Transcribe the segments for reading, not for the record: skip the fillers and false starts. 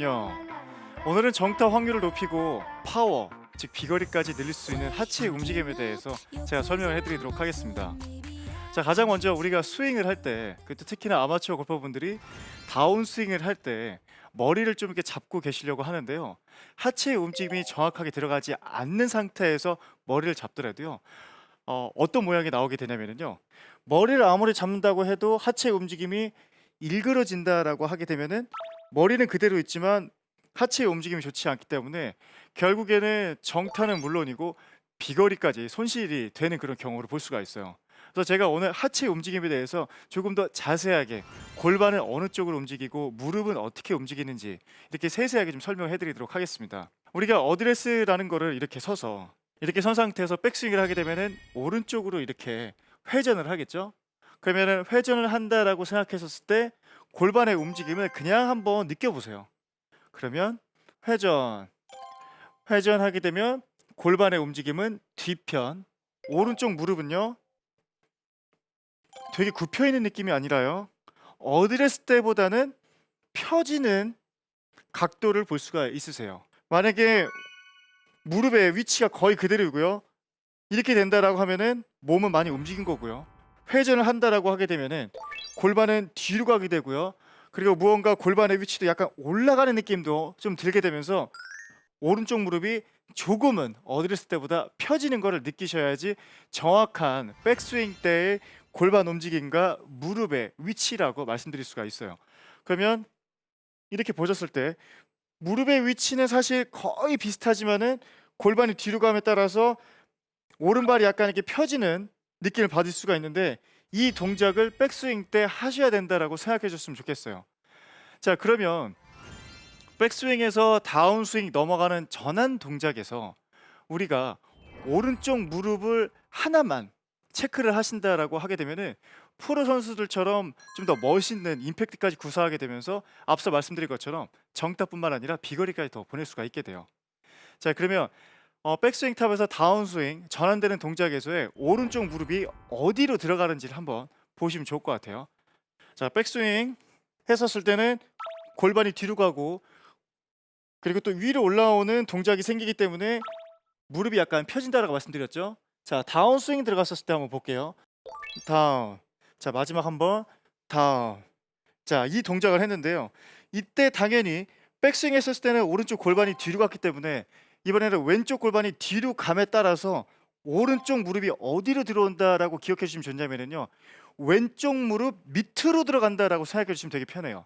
요. 오늘은 정타 확률을 높이고 파워, 즉 비거리까지 늘릴 수 있는 하체 움직임에 대해서 제가 설명을 해드리도록 하겠습니다. 자, 가장 먼저 우리가 스윙을 할 때, 그때 특히나 아마추어 골퍼분들이 다운 스윙을 할 때 머리를 좀 이렇게 잡고 계시려고 하는데요. 하체 움직임이 정확하게 들어가지 않는 상태에서 머리를 잡더라도요. 어떤 모양이 나오게 되냐면요. 머리를 아무리 잡는다고 해도 하체 움직임이 일그러진다라고 하게 되면은 머리는 그대로 있지만 하체의 움직임이 좋지 않기 때문에 결국에는 정타는 물론이고 비거리까지 손실이 되는 그런 경우를 볼 수가 있어요. 그래서 제가 오늘 하체 움직임에 대해서 조금 더 자세하게 골반을 어느 쪽으로 움직이고 무릎은 어떻게 움직이는지 이렇게 세세하게 좀 설명해 드리도록 하겠습니다. 우리가 어드레스라는 거를 이렇게 서서 이렇게 선 상태에서 백스윙을 하게 되면은 오른쪽으로 이렇게 회전을 하겠죠. 그러면은 회전을 한다라고 생각했었을 때 골반의 움직임을 그냥 한번 느껴보세요. 그러면 회전, 회전하게 되면 골반의 움직임은 뒤편, 오른쪽 무릎은요 되게 굽혀 있는 느낌이 아니라요 어드레스 때보다는 펴지는 각도를 볼 수가 있으세요. 만약에 무릎의 위치가 거의 그대로이고요, 이렇게 된다라고 하면은 몸은 많이 움직인 거고요. 회전을 한다라고 하게 되면은 골반은 뒤로 가게 되고요. 그리고 무언가 골반의 위치도 약간 올라가는 느낌도 좀 들게 되면서 오른쪽 무릎이 조금은 어드레스 때보다 펴지는 것을 느끼셔야지 정확한 백스윙 때의 골반 움직임과 무릎의 위치라고 말씀드릴 수가 있어요. 그러면 이렇게 보셨을 때 무릎의 위치는 사실 거의 비슷하지만은 골반이 뒤로 감에 따라서 오른발이 약간 이렇게 펴지는 느낌을 받을 수가 있는데 이 동작을 백스윙 때 하셔야 된다라고 생각해 줬으면 좋겠어요. 자, 그러면 백스윙에서 다운스윙 넘어가는 전환 동작에서 우리가 오른쪽 무릎을 하나만 체크를 하신다라고 하게 되면은 프로 선수들처럼 좀 더 멋있는 임팩트까지 구사하게 되면서 앞서 말씀드린 것처럼 정타뿐만 아니라 비거리까지 더 보낼 수가 있게 돼요. 자, 그러면 백스윙 탑에서 다운스윙 전환되는 동작에서의 오른쪽 무릎이 어디로 들어가는지를 한번 보시면 좋을 것 같아요. 자, 백스윙 했었을 때는 골반이 뒤로 가고 그리고 또 위로 올라오는 동작이 생기기 때문에 무릎이 약간 펴진다라고 말씀드렸죠. 자, 다운스윙 들어갔었을 때 한번 볼게요. 다운. 자, 마지막 한번 다운. 자, 이 동작을 했는데요. 이때 당연히 백스윙 했었을 때는 오른쪽 골반이 뒤로 갔기 때문에 이번에는 왼쪽 골반이 뒤로 감에 따라서 오른쪽 무릎이 어디로 들어온다라고 기억해 주시면 좋냐면요. 왼쪽 무릎 밑으로 들어간다라고 생각해 주시면 되게 편해요.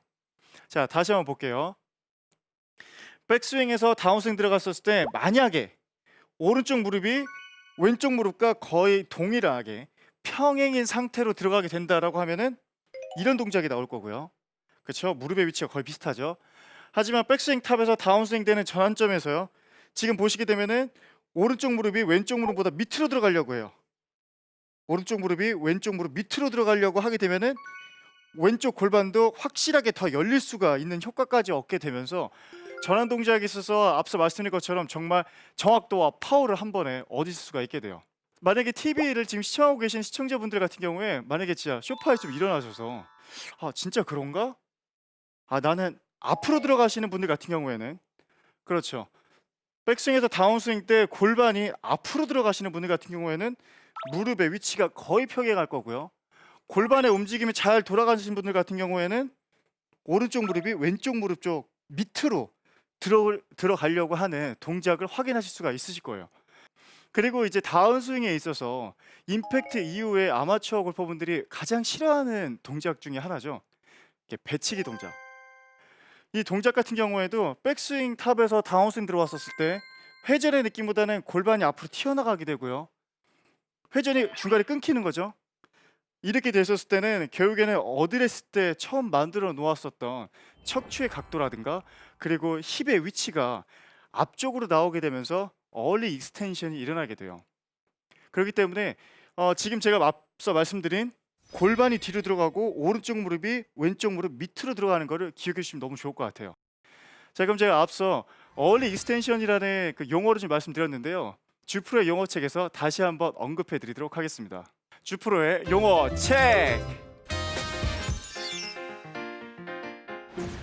자, 다시 한번 볼게요. 백스윙에서 다운스윙 들어갔었을 때 만약에 오른쪽 무릎이 왼쪽 무릎과 거의 동일하게 평행인 상태로 들어가게 된다라고 하면은 이런 동작이 나올 거고요. 그렇죠? 무릎의 위치가 거의 비슷하죠. 하지만 백스윙 탑에서 다운스윙 되는 전환점에서요. 지금 보시게 되면은 오른쪽 무릎이 왼쪽 무릎보다 밑으로 들어가려고 해요. 오른쪽 무릎이 왼쪽 무릎 밑으로 들어가려고 하게 되면은 왼쪽 골반도 확실하게 더 열릴 수가 있는 효과까지 얻게 되면서 전환 동작에 있어서 앞서 말씀드린 것처럼 정말 정확도와 파워를 한 번에 얻을 수가 있게 돼요. 만약에 TV를 지금 시청하고 계신 시청자분들 같은 경우에 만약에 진짜 소파에 좀 일어나셔서 진짜 그런가? 나는 앞으로 들어가시는 분들 같은 경우에는 그렇죠. 백스윙에서 다운스윙 때 골반이 앞으로 들어가시는 분들 같은 경우에는 무릎의 위치가 거의 평행할 거고요. 골반의 움직임이 잘 돌아가시는 분들 같은 경우에는 오른쪽 무릎이 왼쪽 무릎 쪽 밑으로 들어가려고 하는 동작을 확인하실 수가 있으실 거예요. 그리고 이제 다운스윙에 있어서 임팩트 이후에 아마추어 골퍼분들이 가장 싫어하는 동작 중에 하나죠. 이게 배치기 동작. 이 동작 같은 경우에도 백스윙 탑에서 다운스윙 들어왔었을 때 회전의 느낌보다는 골반이 앞으로 튀어나가게 되고요. 회전이 중간에 끊기는 거죠. 이렇게 됐었을 때는 결국에는 어드레스 때 처음 만들어 놓았었던 척추의 각도라든가 그리고 힙의 위치가 앞쪽으로 나오게 되면서 얼리 익스텐션이 일어나게 돼요. 그렇기 때문에 지금 제가 앞서 말씀드린 골반이 뒤로 들어가고 오른쪽 무릎이 왼쪽 무릎 밑으로 들어가는 거를 기억해 주시면 너무 좋을 것 같아요. 자, 그럼 제가 앞서 얼리 익스텐션이라는 그 용어를 좀 말씀드렸는데요. 주프로의 용어책에서 다시 한번 언급해 드리도록 하겠습니다. 주프로의 용어 책!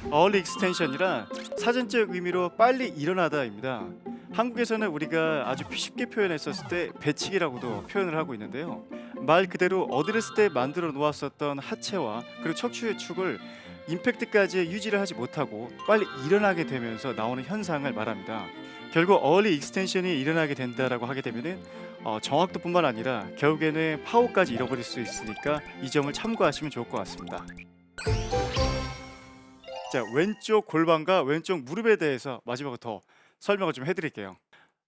early extension이란 사전적 의미로 빨리 일어나다입니다. 한국에서는 우리가 아주 쉽게 표현했었을 때 배치기라고도 표현을 하고 있는데요. 말 그대로 어드레스 때 만들어 놓았었던 하체와 그리고 척추의 축을 임팩트까지 유지를 하지 못하고 빨리 일어나게 되면서 나오는 현상을 말합니다. 결국 early extension이 일어나게 된다라고 하게 되면은 정확도뿐만 아니라 결국에는 파워까지 잃어버릴 수 있으니까 이 점을 참고하시면 좋을 것 같습니다. 자, 왼쪽 골반과 왼쪽 무릎에 대해서 마지막으로 더 설명을 좀 해드릴게요.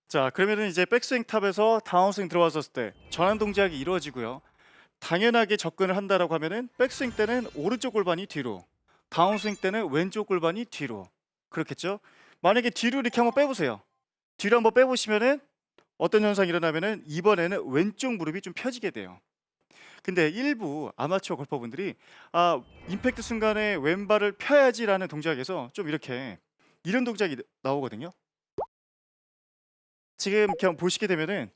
자, 그러면은 이제 백스윙 탑에서 다운스윙 들어왔었을 때 전환 동작이 이루어지고요. 당연하게 접근을 한다라고 하면은 백스윙 때는 오른쪽 골반이 뒤로, 다운스윙 때는 왼쪽 골반이 뒤로. 그렇겠죠? 만약에 뒤로 이렇게 한번 빼보세요. 뒤로 한번 빼보시면은 어떤 현상이 일어나면은 이번에는 왼쪽 무릎이 좀 펴지게 돼요. 근데 일부 아마추어 골퍼분들이 임팩트 순간에 왼발을 펴야지라는 동작에서 좀 이렇게 이런 동작이 나오거든요. 지금 이렇게 한번 보시게 되면은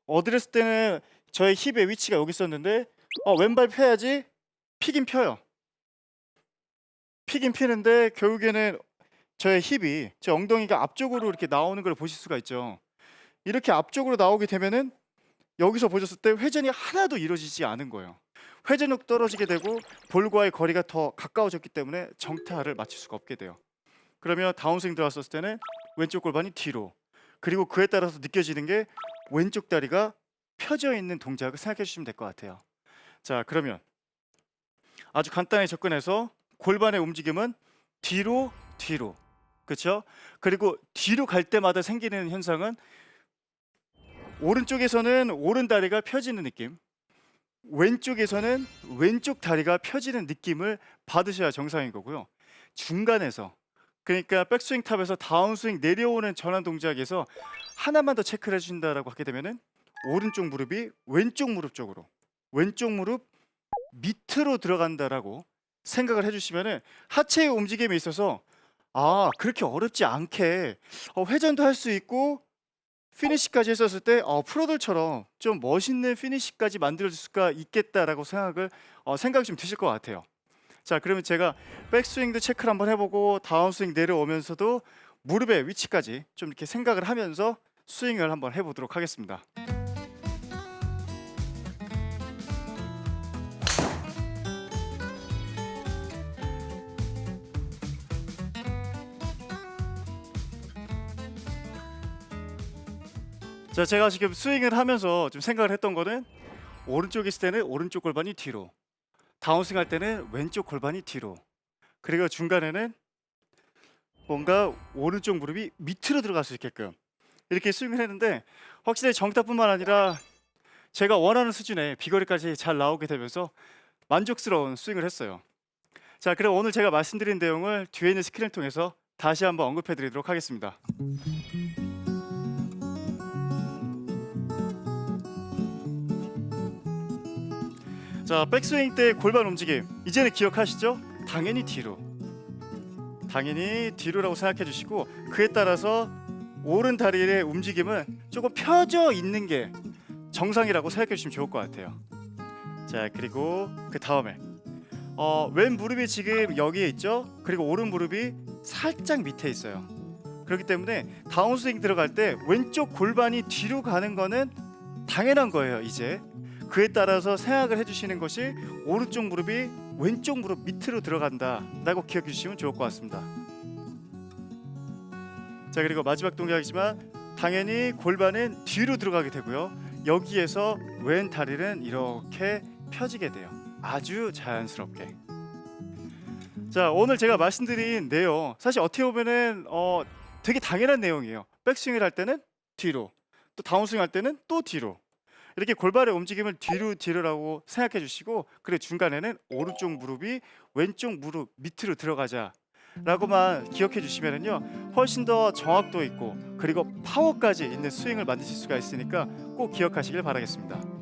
어드레스 때는 저의 힙의 위치가 여기 있었는데 왼발 펴야지 피긴 펴요. 피긴 피는데 결국에는 저의 힙이 제 엉덩이가 앞쪽으로 이렇게 나오는 걸 보실 수가 있죠. 이렇게 앞쪽으로 나오게 되면은 여기서 보셨을 때 회전이 하나도 이루어지지 않은 거예요. 회전력 떨어지게 되고 볼과의 거리가 더 가까워졌기 때문에 정타를 맞출 수가 없게 돼요. 그러면 다운스윙 들어왔을 때는 왼쪽 골반이 뒤로, 그리고 그에 따라서 느껴지는 게 왼쪽 다리가 펴져 있는 동작을 생각해 주시면 될 것 같아요. 자, 그러면 아주 간단하게 접근해서 골반의 움직임은 뒤로 뒤로, 그렇죠? 그리고 뒤로 갈 때마다 생기는 현상은 오른쪽에서는 오른 다리가 펴지는 느낌, 왼쪽에서는 왼쪽 다리가 펴지는 느낌을 받으셔야 정상인 거고요. 중간에서, 그러니까 백스윙 탑에서 다운스윙 내려오는 전환 동작에서 하나만 더 체크를 해주신다라고 하게 되면은 오른쪽 무릎이 왼쪽 무릎 쪽으로, 왼쪽 무릎 밑으로 들어간다라고 생각을 해주시면은 하체의 움직임에 있어서 그렇게 어렵지 않게 회전도 할 수 있고 피니시까지 했었을 때 프로들처럼 좀 멋있는 피니시까지 만들어줄 수가 있겠다라고 생각이 좀 드실 것 같아요. 자, 그러면 제가 백스윙도 체크를 한번 해보고 다운스윙 내려오면서도 무릎의 위치까지 좀 이렇게 생각을 하면서 스윙을 한번 해보도록 하겠습니다. 자, 제가 지금 스윙을 하면서 좀 생각을 했던 거는 오른쪽에 있을 때는 오른쪽 골반이 뒤로, 다운스윙 할 때는 왼쪽 골반이 뒤로, 그리고 중간에는 뭔가 오른쪽 무릎이 밑으로 들어갈 수 있게끔 이렇게 스윙을 했는데 확실히 정타뿐만 아니라 제가 원하는 수준의 비거리까지 잘 나오게 되면서 만족스러운 스윙을 했어요. 자, 그럼 오늘 제가 말씀드린 내용을 뒤에 있는 스크린을 통해서 다시 한번 언급해 드리도록 하겠습니다. 자, 백스윙 때 골반 움직임 이제는 기억하시죠? 당연히 뒤로, 당연히 뒤로라고 생각해 주시고 그에 따라서 오른 다리의 움직임은 조금 펴져 있는 게 정상이라고 생각해 주시면 좋을 것 같아요. 자, 그리고 그 다음에 왼 무릎이 지금 여기에 있죠? 그리고 오른 무릎이 살짝 밑에 있어요. 그렇기 때문에 다운스윙 들어갈 때 왼쪽 골반이 뒤로 가는 거는 당연한 거예요. 이제 그에 따라서 생각을 해주시는 것이 오른쪽 무릎이 왼쪽 무릎 밑으로 들어간다 라고 기억해 주시면 좋을 것 같습니다. 자, 그리고 마지막 동작이지만 당연히 골반은 뒤로 들어가게 되고요. 여기에서 왼 다리는 이렇게 펴지게 돼요. 아주 자연스럽게. 자, 오늘 제가 말씀드린 내용 사실 어떻게 보면은 되게 당연한 내용이에요. 백스윙을 할 때는 뒤로, 또 다운스윙 할 때는 또 뒤로, 이렇게 골반의 움직임을 뒤로라고 생각해 주시고 그리고 중간에는 오른쪽 무릎이 왼쪽 무릎 밑으로 들어가자 라고만 기억해 주시면은요 훨씬 더 정확도 있고 그리고 파워까지 있는 스윙을 만드실 수가 있으니까 꼭 기억하시길 바라겠습니다.